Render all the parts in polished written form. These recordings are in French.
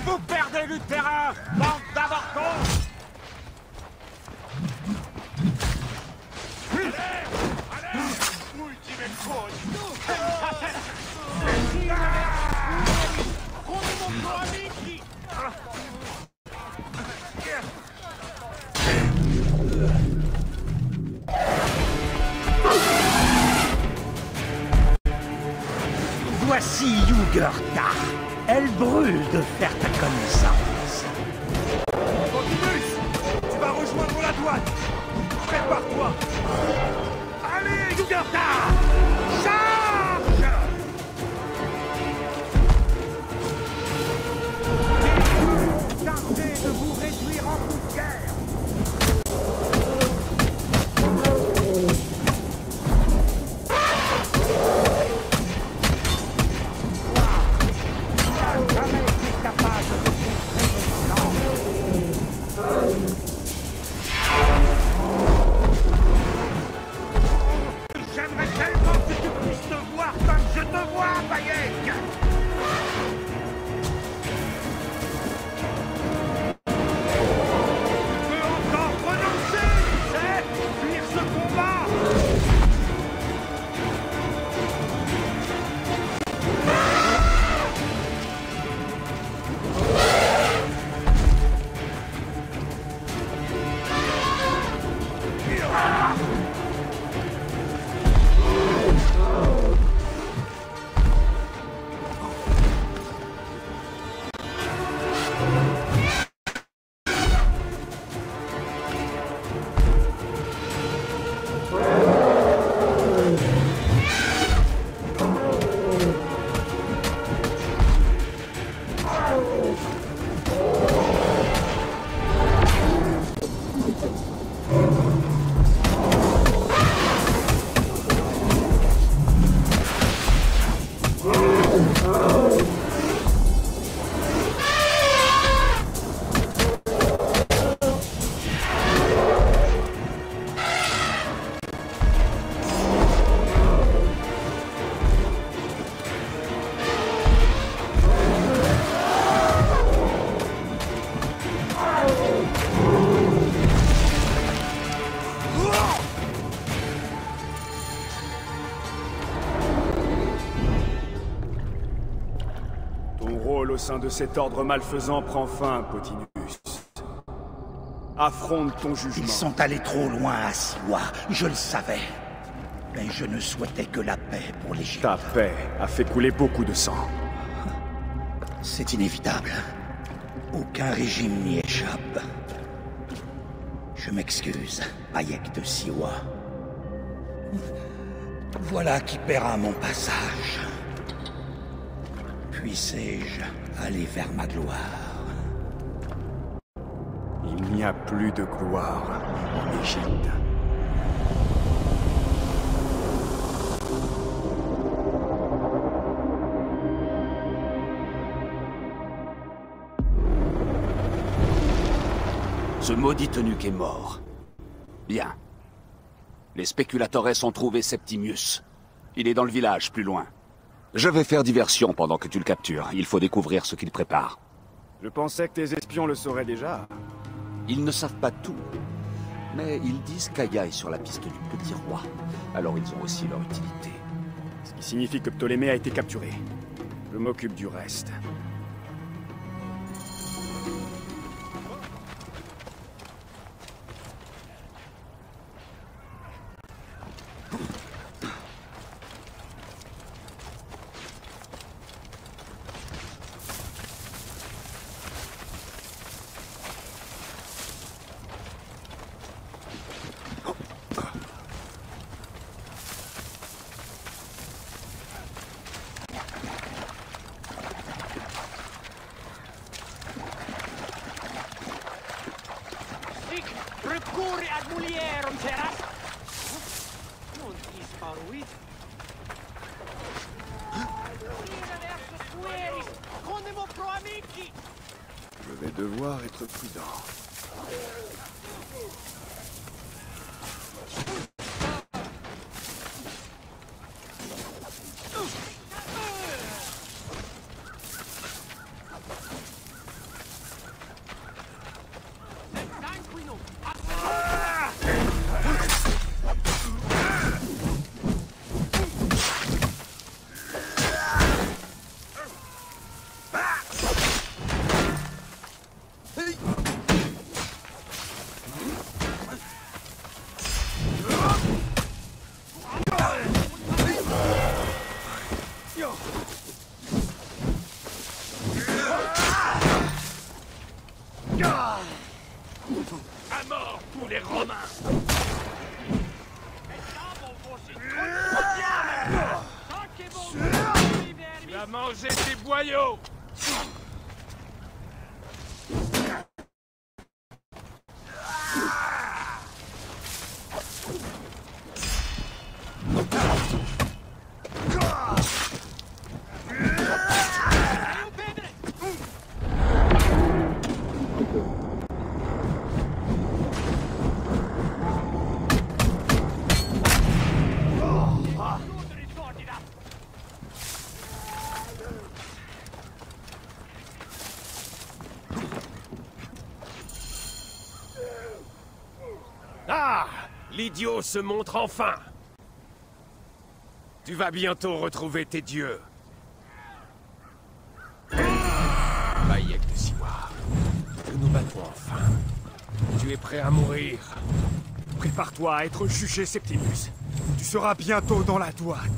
Vous perdez du terrain, bande d'avortons! Voici Yugurta. Elle brûle de faire ta connaissance. Optimus, tu vas rejoindre la douane. Prépare-toi. Allez, Yugurta! Charge! Tentez de vous réduire en poussière. J'aimerais tellement que tu puisses te voir comme je te vois, Bayek! Tu peux encore renoncer, tu sais, fuir ce combat! Ton rôle au sein de cet ordre malfaisant prend fin, Potinus. Affronte ton jugement. Ils sont allés trop loin à Siwa, je le savais. Mais je ne souhaitais que la paix pour l'Égypte. Ta paix a fait couler beaucoup de sang. C'est inévitable. Aucun régime n'y échappe. Je m'excuse, Bayek de Siwa. Voilà qui paiera mon passage. Puissé-je aller vers ma gloire? Il n'y a plus de gloire en Égypte. Ce maudit eunuque est mort. Bien. Les spéculateurs ont trouvé Septimius. Il est dans le village, plus loin. Je vais faire diversion pendant que tu le captures. Il faut découvrir ce qu'il prépare. Je pensais que tes espions le sauraient déjà. Ils ne savent pas tout. Mais ils disent qu'Aya est sur la piste du petit roi. Alors ils ont aussi leur utilité. Ce qui signifie que Ptolémée a été capturé. Je m'occupe du reste. Recurri ad mulierum, ceras! Non disparuit! Condemo pro amici! Je vais devoir être prudent. des Romains. Tu vas manger tes boyaux. Ah! L'idiot se montre enfin! Tu vas bientôt retrouver tes dieux. Bayek de Siwa, nous nous battons enfin. Tu es prêt à mourir. Prépare-toi à être jugé, Septimus. Tu seras bientôt dans la droite.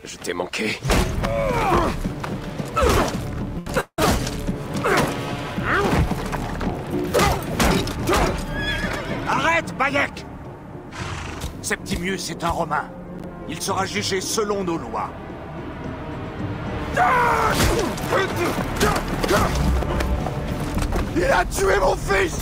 Je t'ai manqué. Arrête, Bayek! Septimius est un Romain. Il sera jugé selon nos lois. Il a tué mon fils!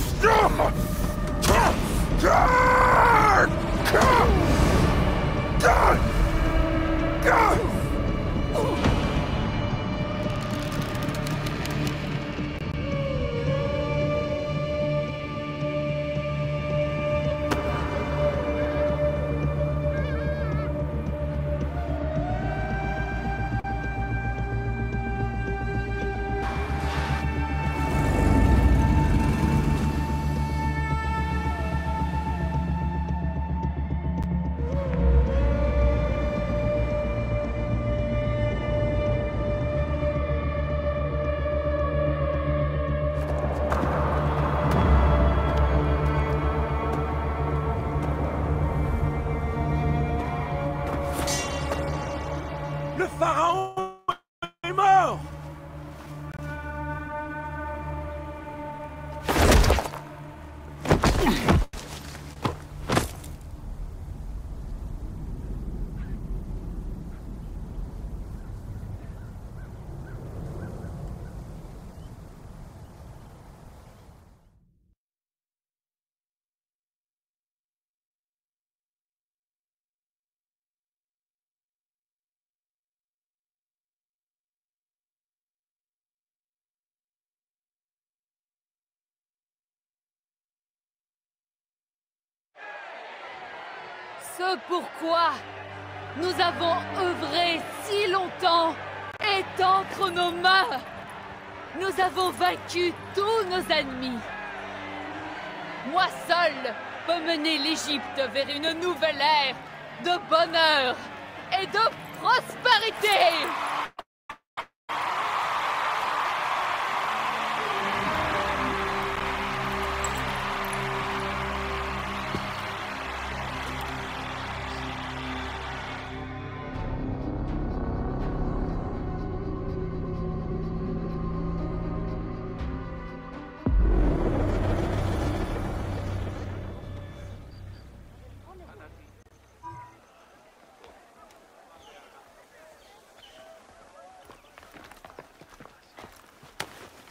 Le pharaon est mort! Ce pourquoi nous avons œuvré si longtemps est entre nos mains. Nous avons vaincu tous nos ennemis. Moi seul peux mener l'Égypte vers une nouvelle ère de bonheur et de prospérité.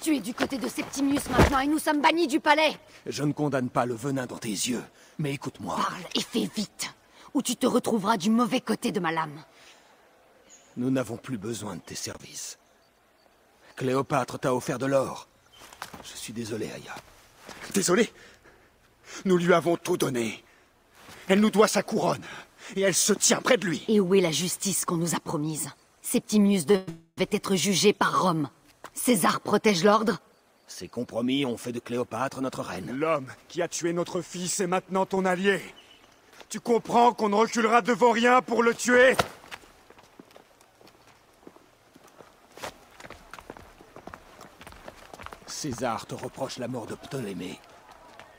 Tu es du côté de Septimius maintenant et nous sommes bannis du palais. Je ne condamne pas le venin dans tes yeux, mais écoute-moi. Parle et fais vite, ou tu te retrouveras du mauvais côté de ma lame. Nous n'avons plus besoin de tes services. Cléopâtre t'a offert de l'or. Je suis désolé, Aya. Désolé. Nous lui avons tout donné. Elle nous doit sa couronne. Et elle se tient près de lui. Et où est la justice qu'on nous a promise? Septimius devait être jugé par Rome. César protège l'ordre? Ces compromis ont fait de Cléopâtre notre reine. L'homme qui a tué notre fils est maintenant ton allié. Tu comprends qu'on ne reculera devant rien pour le tuer? César te reproche la mort de Ptolémée.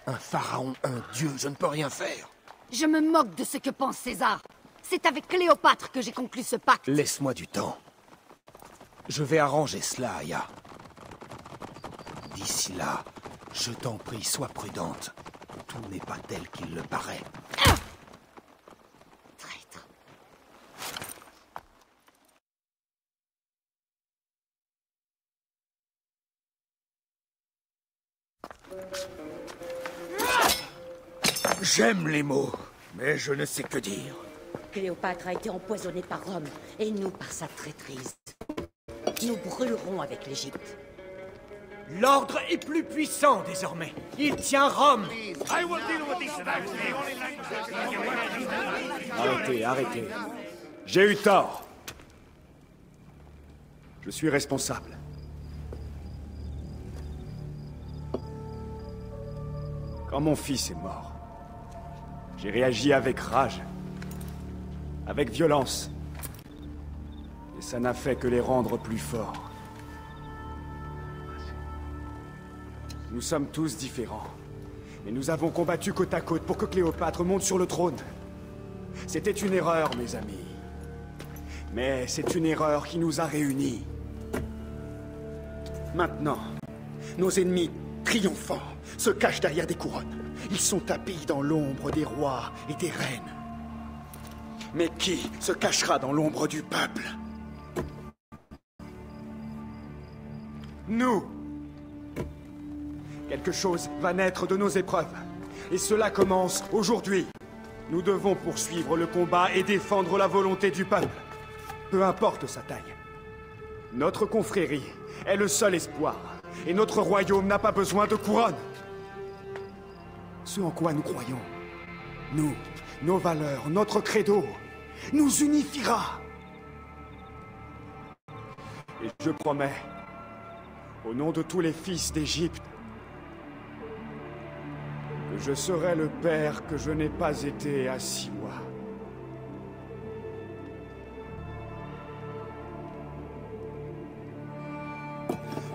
Un pharaon, un dieu, je ne peux rien faire. Je me moque de ce que pense César. C'est avec Cléopâtre que j'ai conclu ce pacte. Laisse-moi du temps. Je vais arranger cela, Aya. D'ici là, je t'en prie, sois prudente. Tout n'est pas tel qu'il le paraît. Traître. J'aime les mots, mais je ne sais que dire. Cléopâtre a été empoisonnée par Rome, et nous par sa traîtrise. Nous brûlerons avec l'Égypte. L'ordre est plus puissant désormais. Il tient Rome. Arrêtez, arrêtez. J'ai eu tort. Je suis responsable. Quand mon fils est mort, j'ai réagi avec rage, avec violence. Et ça n'a fait que les rendre plus forts. Nous sommes tous différents. Mais nous avons combattu côte à côte pour que Cléopâtre monte sur le trône. C'était une erreur, mes amis. Mais c'est une erreur qui nous a réunis. Maintenant, nos ennemis triomphants se cachent derrière des couronnes. Ils sont tapis dans l'ombre des rois et des reines. Mais qui se cachera dans l'ombre du peuple? Nous! Quelque chose va naître de nos épreuves. Et cela commence aujourd'hui. Nous devons poursuivre le combat et défendre la volonté du peuple. Peu importe sa taille. Notre confrérie est le seul espoir. Et notre royaume n'a pas besoin de couronne. Ce en quoi nous croyons, nous, nos valeurs, notre credo, nous unifiera. Et je promets, au nom de tous les fils d'Égypte, que je serai le père que je n'ai pas été à Siwa.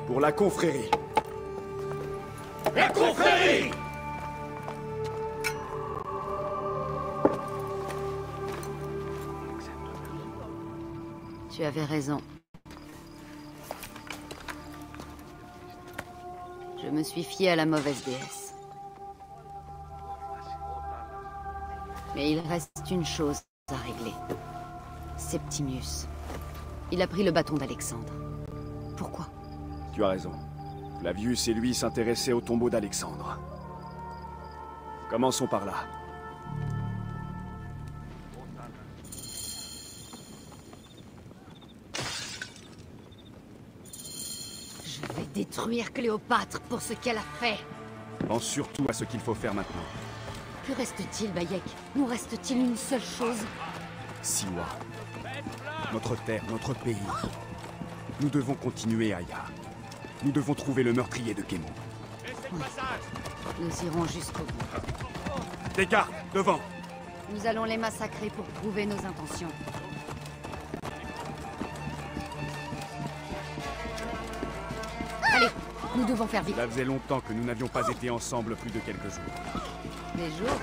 Pour la confrérie. La confrérie! Tu avais raison. Je me suis fié à la mauvaise déesse. Mais il reste une chose à régler. Septimius. Il a pris le bâton d'Alexandre. Pourquoi? Tu as raison. Flavius et lui s'intéressaient au tombeau d'Alexandre. Commençons par là. Je vais détruire Cléopâtre pour ce qu'elle a fait. Pense surtout à ce qu'il faut faire maintenant. Que reste-t-il, Bayek? Nous reste-t-il une seule chose? Siwa. Notre terre, notre pays. Nous devons continuer, Aya. Nous devons trouver le meurtrier de Kémon. Oui. Nous irons jusqu'au bout. Des gardes, devant. Nous allons les massacrer pour prouver nos intentions. Allez, nous devons faire vite. Cela faisait longtemps que nous n'avions pas été ensemble plus de quelques jours. Des jours?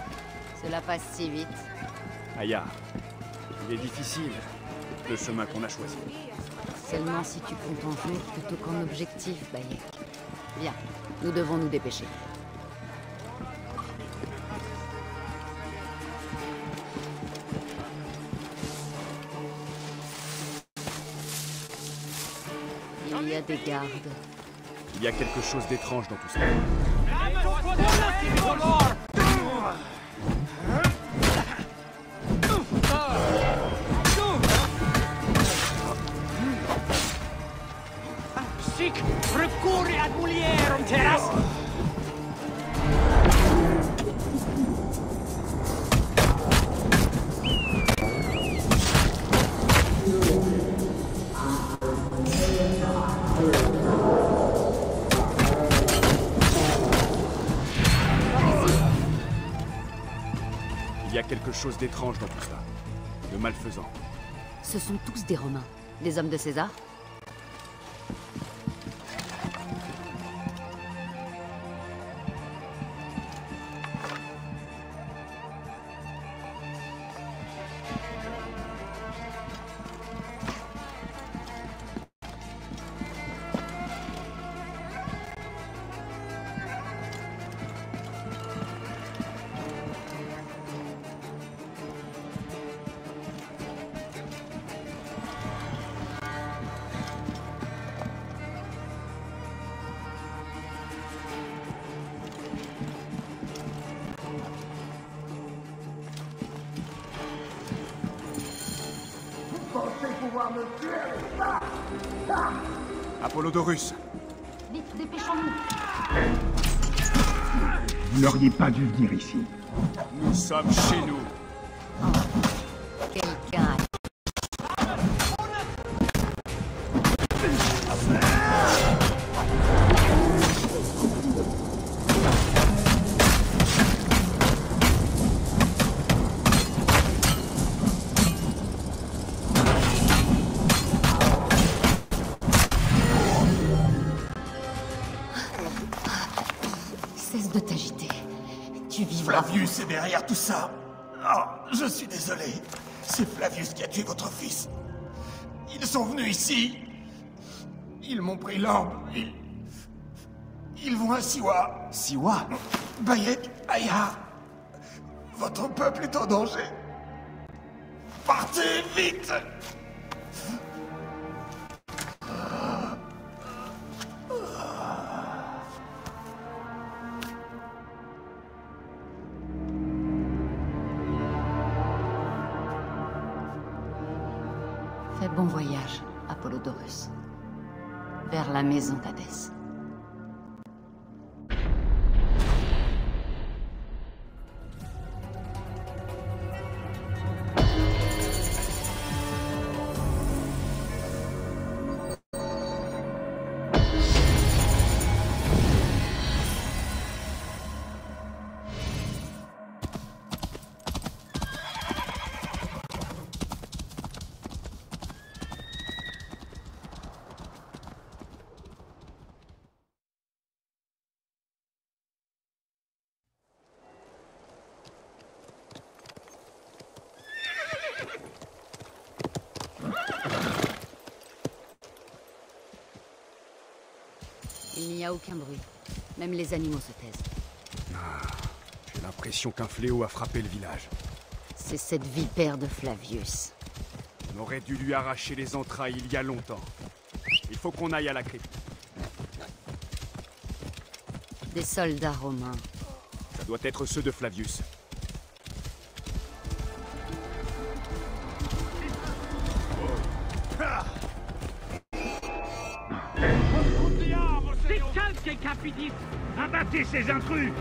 Cela passe si vite. Aya, il est difficile, le chemin qu'on a choisi. Seulement si tu comptes en jours plutôt qu'en objectif, Bayek. Bien, nous devons nous dépêcher. Il y a des gardes. Il y a quelque chose d'étrange dans tout cela. Seek Il y a quelque chose d'étrange dans tout ça. De malfaisant. Ce sont tous des Romains. Des hommes de César? Apollodorus. Vite, dépêchons-nous. Vous n'auriez pas dû venir ici. Nous sommes chez nous. Quelqu'un. Cesse de t'agiter. Tu vivras. Flavius est derrière tout ça. Oh, je suis désolé. C'est Flavius qui a tué votre fils. Ils sont venus ici. Ils m'ont pris l'orbe. Ils vont à Siwa. Siwa? Bayek, Aya. Votre peuple est en danger. Partez vite! Fais bon voyage, Apollodorus. Vers la maison d'Hadès. Il n'y a aucun bruit. Même les animaux se taisent. J'ai l'impression qu'un fléau a frappé le village. C'est cette vipère de Flavius. On aurait dû lui arracher les entrailles il y a longtemps. Il faut qu'on aille à la crypte. Des soldats romains. Ça doit être ceux de Flavius. Abattez ces intrus!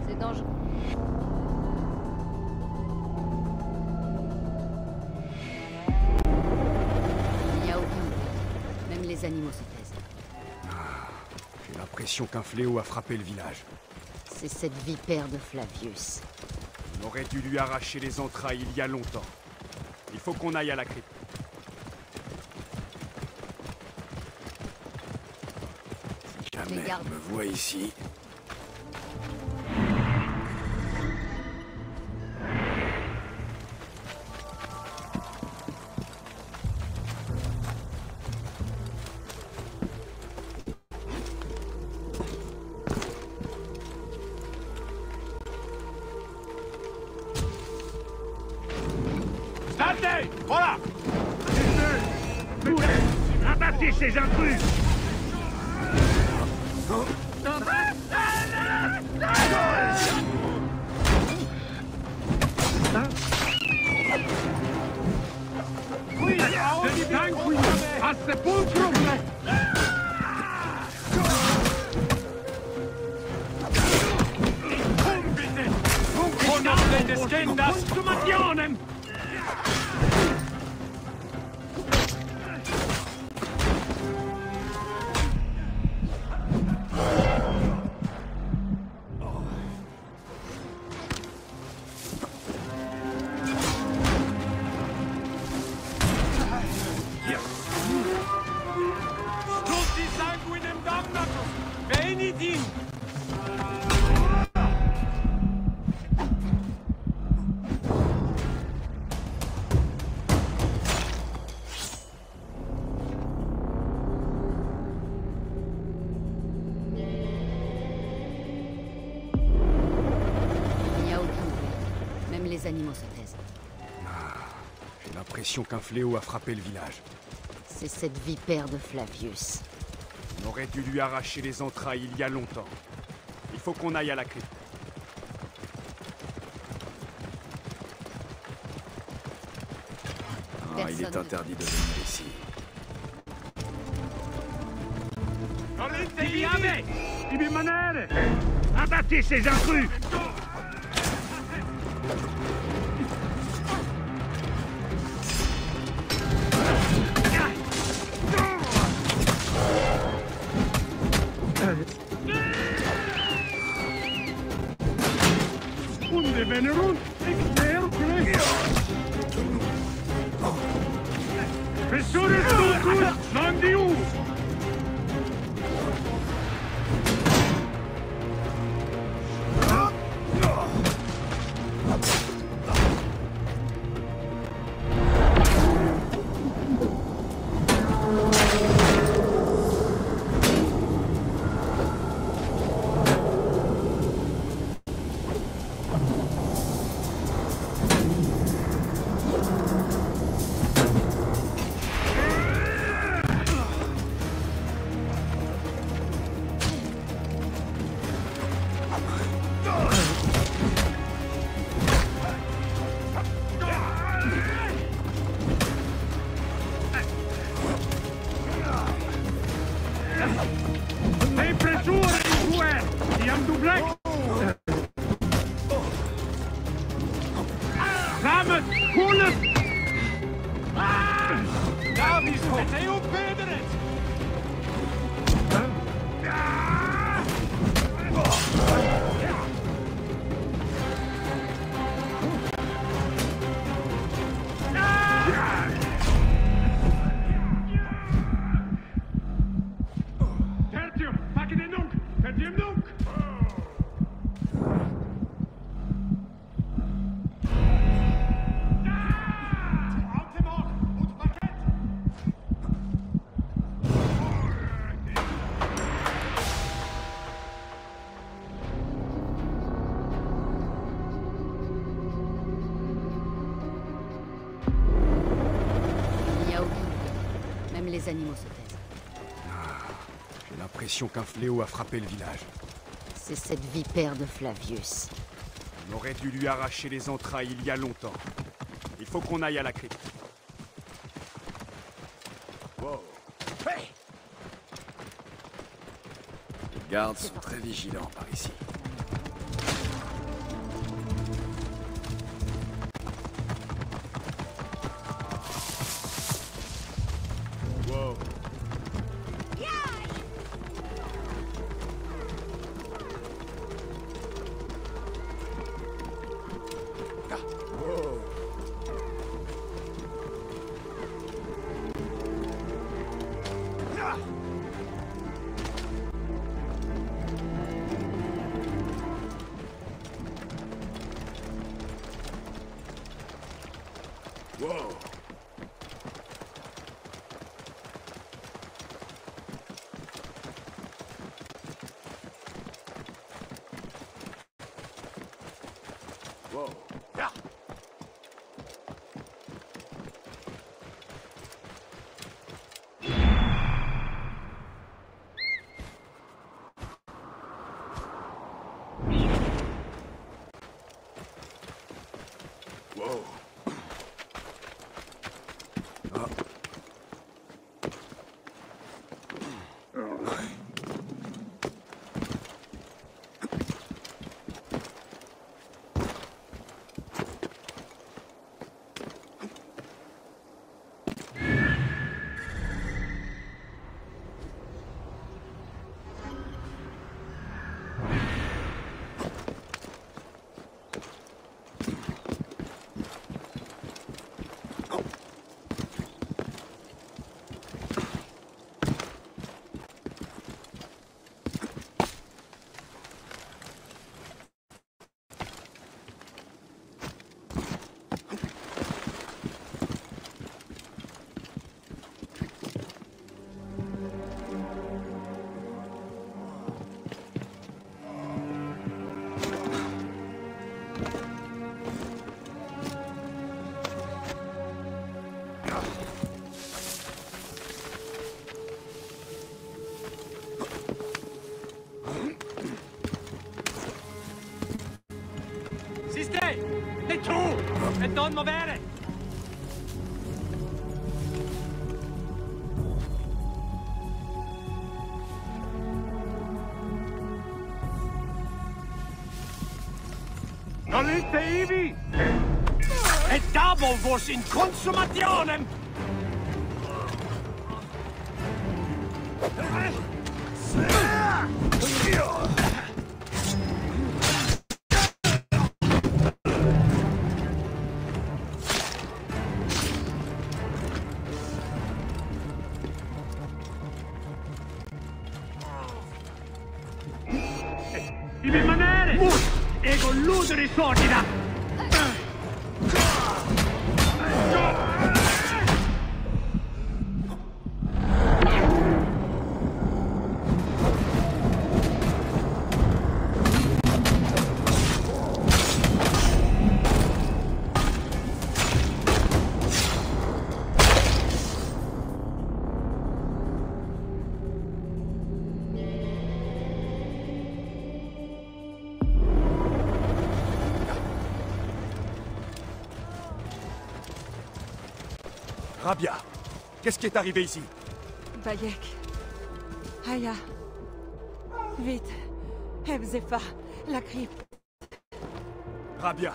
C'est dangereux. Il n'y a aucun bruit. Même les animaux se taisent. J'ai l'impression qu'un fléau a frappé le village. C'est cette vipère de Flavius. On aurait dû lui arracher les entrailles il y a longtemps. Il faut qu'on aille à la crypte. Si jamais Les gardes. on me voit ici... ces intrus! A sepulcrum! Conosce descendas consumationem! Tutti sanguinem damnatus! Venit in! Les animaux se taisent. J'ai l'impression qu'un fléau a frappé le village. C'est cette vipère de Flavius. On aurait dû lui arracher les entrailles il y a longtemps. Il faut qu'on aille à la crypte. Il est interdit de venir ici. Ibi manere! Abattez ces intrus! Unde venerunt exercere? Professores Doctus Mandius! Les animaux se taisent. J'ai l'impression qu'un fléau a frappé le village. C'est cette vipère de Flavius. On aurait dû lui arracher les entrailles il y a longtemps. Il faut qu'on aille à la crypte. Wow. Hey! Les gardes sont très vigilants par ici. non muovere! Salite ivi! E double vos in consummationem! Ivi manere! E con l'udere sordida! Rabia, qu'est-ce qui est arrivé ici? Bayek. Aya. Vite. Ebzefa. La crypte. Rabia,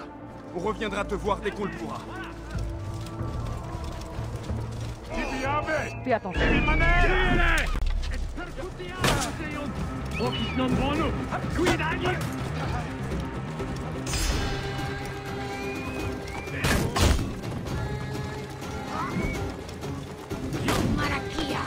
on reviendra te voir dès qu'on le pourra. Fais attention. Ivi manere! E percutiamo! Occhi non buono! Guidagli! Marachia!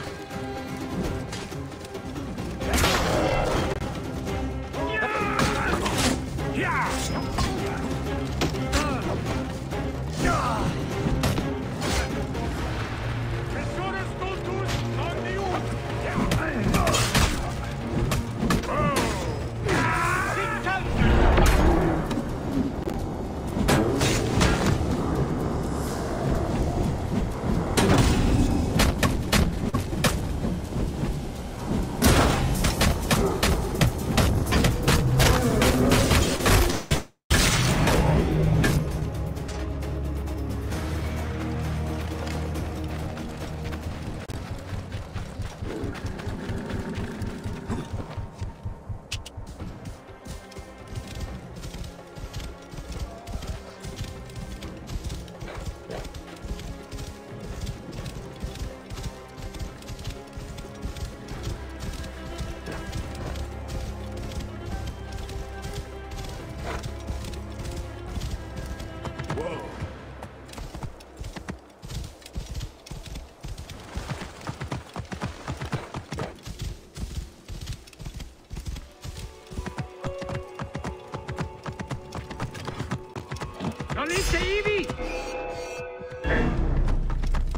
Salite ivi!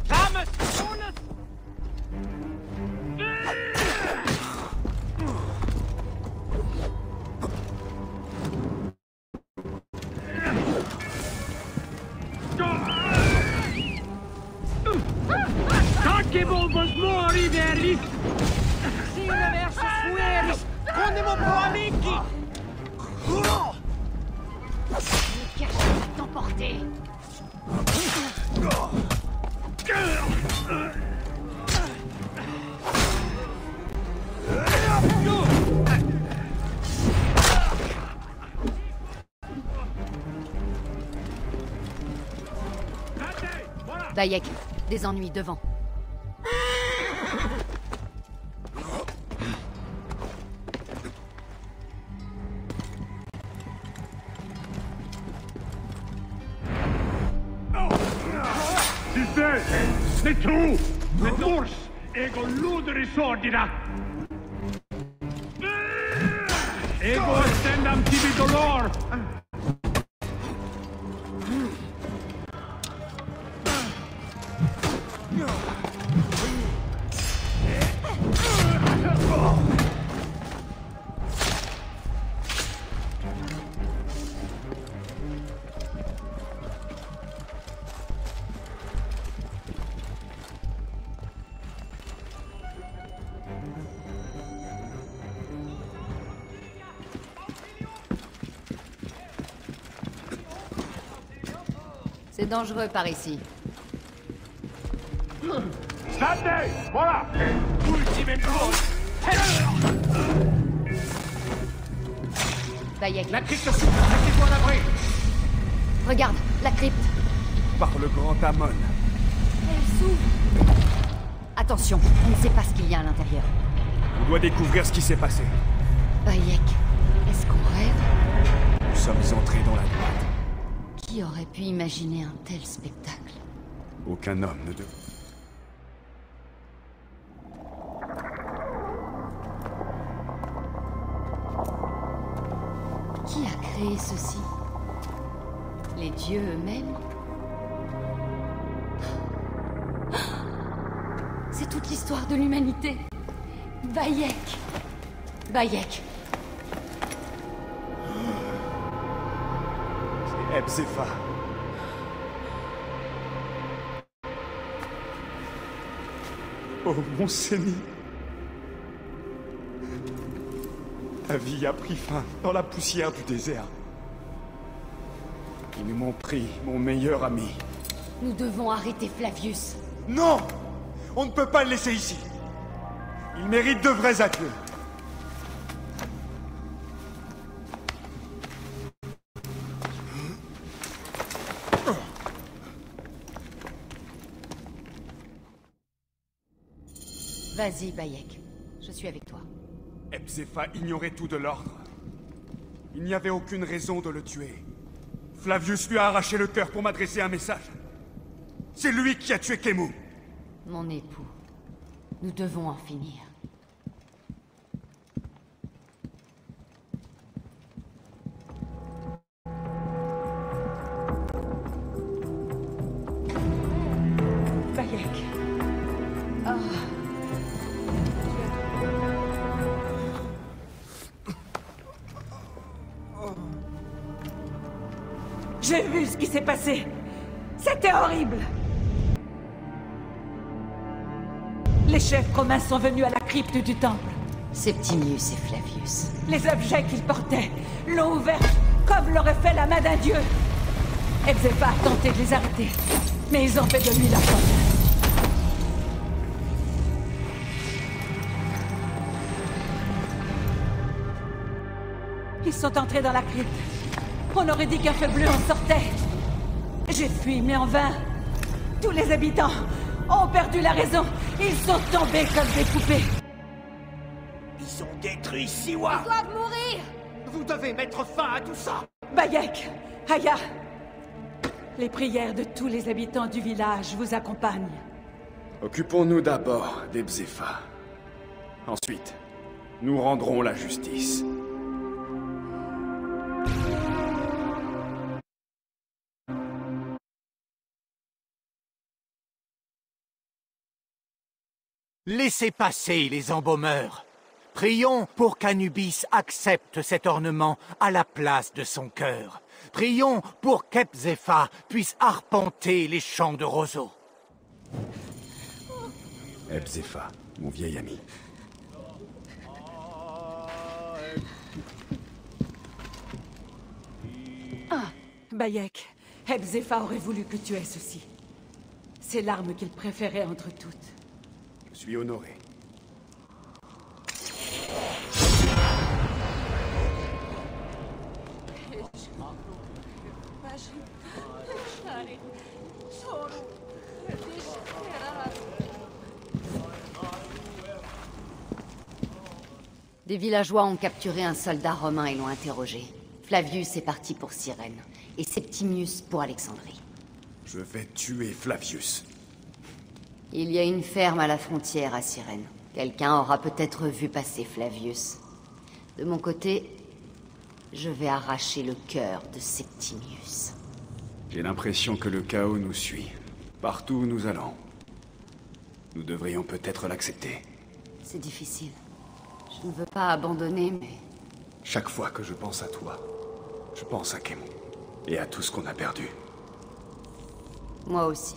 Thomas! Jonas! Tackevol vos mori veris! Sine versus fueris! Condemo pro amici! Le cache va t'emporter! Bayek, des ennuis devant. C'est true! Le mors ego ludere sordida! Ego ascendam tibi dolor! C'est dangereux par ici. Stade! Voilà! Ultimate Bayek. La crypte s'ouvre, mettez-vous en abri! Regarde, la crypte. Par le grand Amon. Elle s'ouvre. Attention, on ne sait pas ce qu'il y a à l'intérieur. On doit découvrir ce qui s'est passé. Bayek, est-ce qu'on rêve? Nous sommes entrés dans la grotte. Qui aurait pu imaginer un tel spectacle? Aucun homme ne devait... Qui a créé ceci? Les dieux eux-mêmes? C'est toute l'histoire de l'humanité. Bayek. Bayek. C'est Ebzefa. Oh, mon Séni. Ta vie a pris fin dans la poussière du désert. Ils m'ont pris mon meilleur ami. Nous devons arrêter Flavius. Non! On ne peut pas le laisser ici. Il mérite de vrais adieux. Vas-y, Bayek. Je suis avec toi. Ebzefa ignorait tout de l'ordre. Il n'y avait aucune raison de le tuer. Flavius lui a arraché le cœur pour m'adresser un message. C'est lui qui a tué Kemu. Mon époux. Nous devons en finir. Bayek. J'ai vu ce qui s'est passé. C'était horrible. Les chefs romains sont venus à la crypte du temple. Septimius et Flavius. Les objets qu'ils portaient l'ont ouverte comme l'aurait fait la main d'un dieu. Ebzefa a tenté de les arrêter, mais ils ont fait de lui la faute. Ils sont entrés dans la crypte. On aurait dit qu'un feu bleu en sortait. J'ai fui, mais en vain. Tous les habitants ont perdu la raison. Ils sont tombés comme des poupées. Ils ont détruit Siwa! Ils doivent mourir! Vous devez mettre fin à tout ça! Bayek, Aya, les prières de tous les habitants du village vous accompagnent. Occupons-nous d'abord d'Ebzefa. Ensuite, nous rendrons la justice. Laissez passer les embaumeurs. Prions pour qu'Anubis accepte cet ornement à la place de son cœur. Prions pour qu'Ebzefa puisse arpenter les champs de roseaux. Ebzefa, mon vieil ami. Bayek, Ebzefa aurait voulu que tu aies ceci. C'est l'arme qu'il préférait entre toutes. Je suis honoré. Des villageois ont capturé un soldat romain et l'ont interrogé. Flavius est parti pour Cyrène, et Septimius pour Alexandrie. Je vais tuer Flavius. Il y a une ferme à la frontière à Cyrène. Quelqu'un aura peut-être vu passer Flavius. De mon côté, je vais arracher le cœur de Septimius. J'ai l'impression que le chaos nous suit. Partout où nous allons. Nous devrions peut-être l'accepter. C'est difficile. Je ne veux pas abandonner, mais... Chaque fois que je pense à toi, je pense à Kemu. Et à tout ce qu'on a perdu. Moi aussi.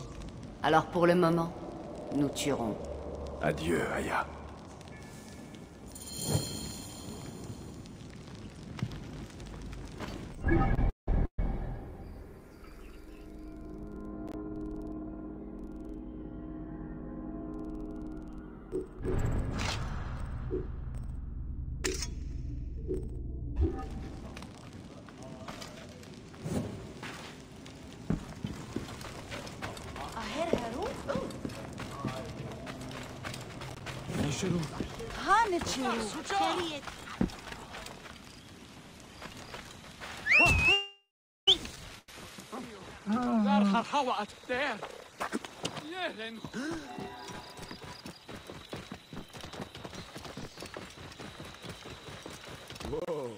Alors pour le moment, nous tuerons. Adieu, Aya. chelou. Wow.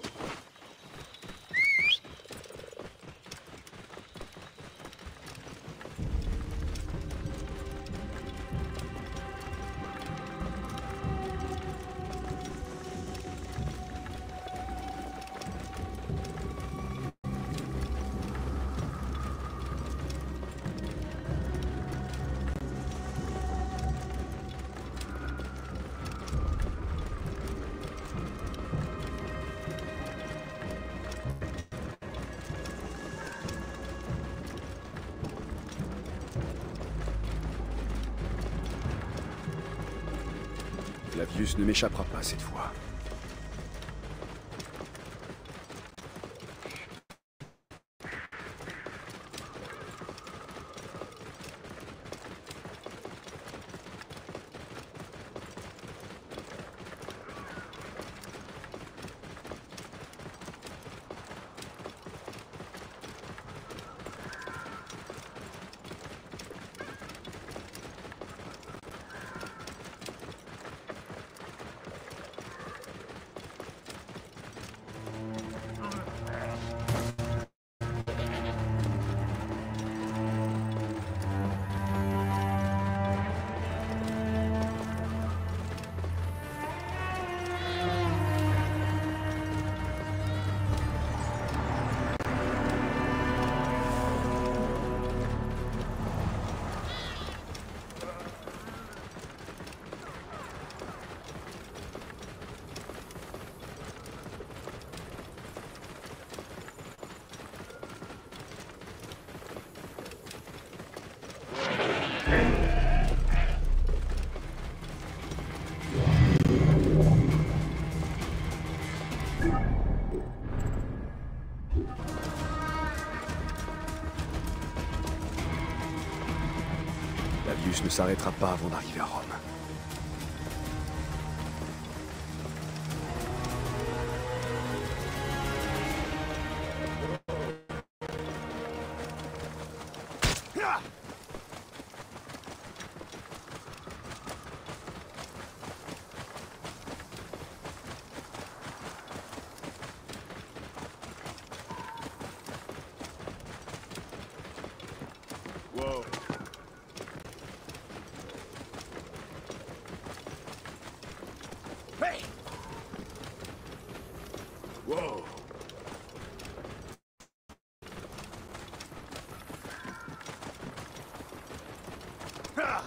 Flavius ne m'échappera pas cette fois. Flavius ne s'arrêtera pas avant d'arriver à Rome. Wow. Hey! Wow! Ah!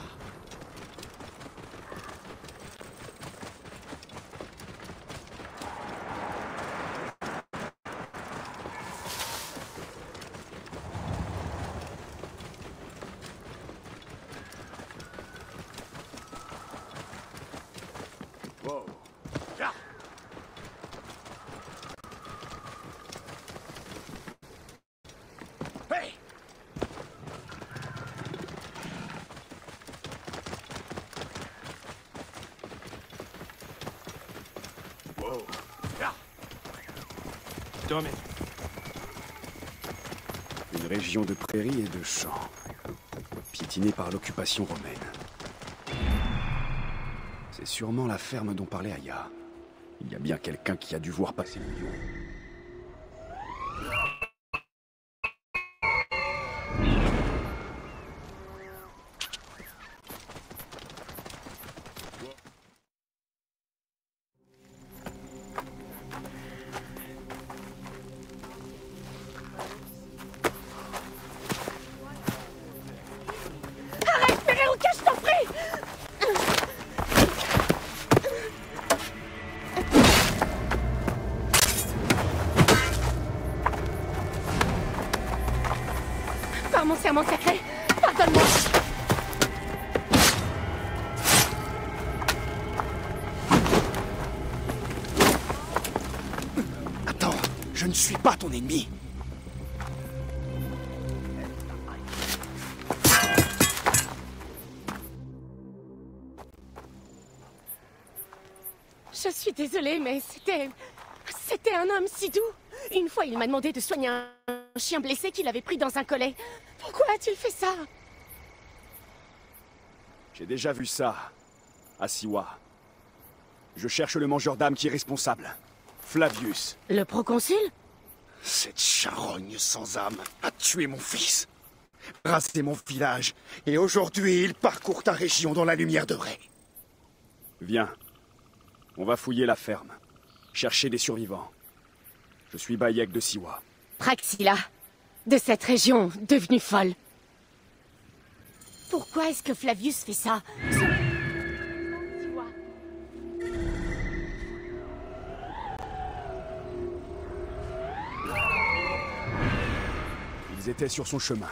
Wow. Yeah. Hey. Wow. Yeah. Tommy. Une région de prairies et de champs, piétinée par l'occupation romaine. C'est sûrement la ferme dont parlait Aya. Il y a bien quelqu'un qui a dû voir passer le lion. Par mon serment sacré, pardonne-moi. Attends, je ne suis pas ton ennemi. suis désolée, mais c'était un homme si doux. Une fois, il m'a demandé de soigner un chien blessé qu'il avait pris dans un collet. Pourquoi a-t-il fait ça? J'ai déjà vu ça, à Siwa. Je cherche le mangeur d'âme qui est responsable. Flavius. Le proconsul? Cette charogne sans âme a tué mon fils. Rasé mon village. Et aujourd'hui, il parcourt ta région dans la lumière de Ré. Viens. On va fouiller la ferme. Chercher des survivants. Je suis Bayek de Siwa. Praxila, de cette région devenue folle. Pourquoi est-ce que Flavius fait ça? Ils étaient sur son chemin.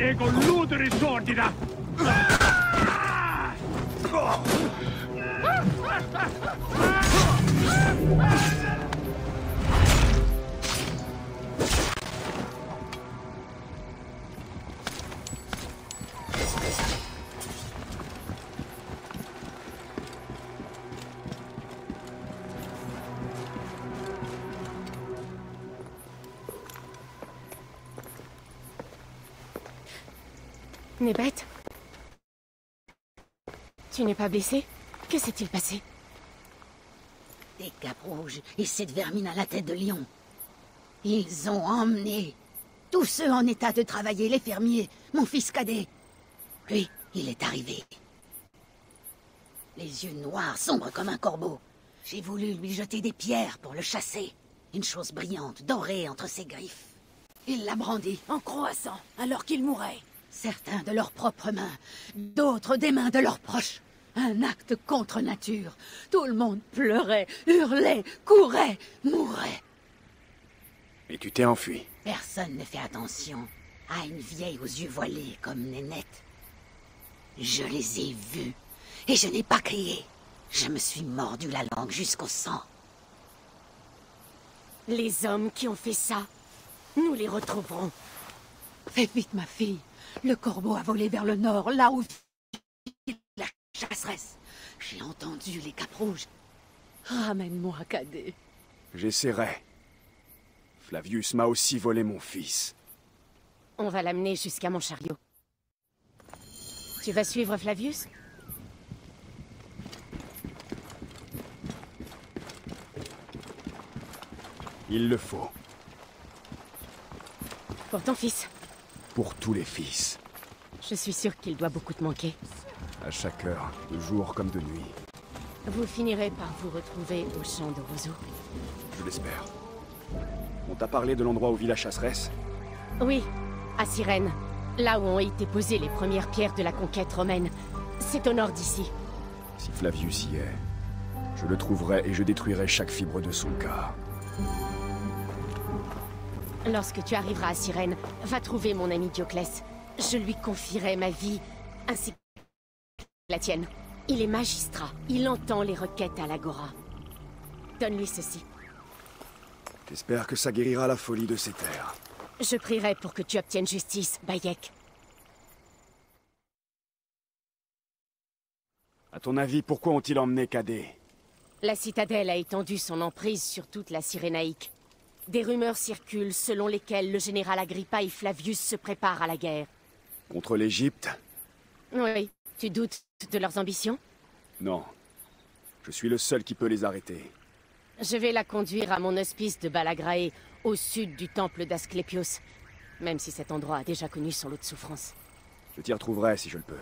Ego ludere sordida! Nebet? Tu n'es pas blessé? Que s'est-il passé? Des capes rouges et cette vermine à la tête de lion. Ils ont emmené tous ceux en état de travailler, les fermiers, mon fils cadet. Lui, il est arrivé. Les yeux noirs, sombres comme un corbeau. J'ai voulu lui jeter des pierres pour le chasser. Une chose brillante, dorée entre ses griffes. Il l'a brandi en croassant alors qu'il mourait. Certains de leurs propres mains, d'autres des mains de leurs proches. Un acte contre nature. Tout le monde pleurait, hurlait, courait, mourait. Et tu t'es enfui. Personne ne fait attention à une vieille aux yeux voilés comme Nénette. Je les ai vus, et je n'ai pas crié. Je me suis mordu la langue jusqu'au sang. Les hommes qui ont fait ça, nous les retrouverons. Fais vite, ma fille. Le corbeau a volé vers le nord, là où la chasseresse. J'ai entendu les capes rouges. Ramène-moi, cadet. J'essaierai. Flavius m'a aussi volé mon fils. On va l'amener jusqu'à mon chariot. Tu vas suivre Flavius? Il le faut. Pour ton fils. Pour tous les fils. Je suis sûre qu'il doit beaucoup te manquer. À chaque heure, de jour comme de nuit. Vous finirez par vous retrouver au champ de roseaux. Je l'espère. On t'a parlé de l'endroit où vit la chasseresse? Oui, à Cyrène. Là où ont été posées les premières pierres de la conquête romaine. C'est au nord d'ici. Si Flavius y est, je le trouverai et je détruirai chaque fibre de son corps. Lorsque tu arriveras à Cyrène, va trouver mon ami Dioclès. Je lui confierai ma vie, ainsi que la tienne. Il est magistrat. Il entend les requêtes à l'Agora. Donne-lui ceci. J'espère que ça guérira la folie de ces terres. Je prierai pour que tu obtiennes justice, Bayek. À ton avis, pourquoi ont-ils emmené Cadet? La citadelle a étendu son emprise sur toute la Cyrénaïque. Des rumeurs circulent selon lesquelles le général Agrippa et Flavius se préparent à la guerre. Contre l'Égypte? Oui. Tu doutes de leurs ambitions? Non. Je suis le seul qui peut les arrêter. Je vais la conduire à mon hospice de Balagrae, au sud du temple d'Asclépios. Même si cet endroit a déjà connu son lot de souffrances. Je t'y retrouverai si je le peux.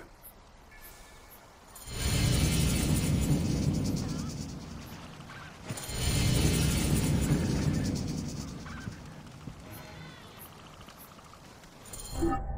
Dieu.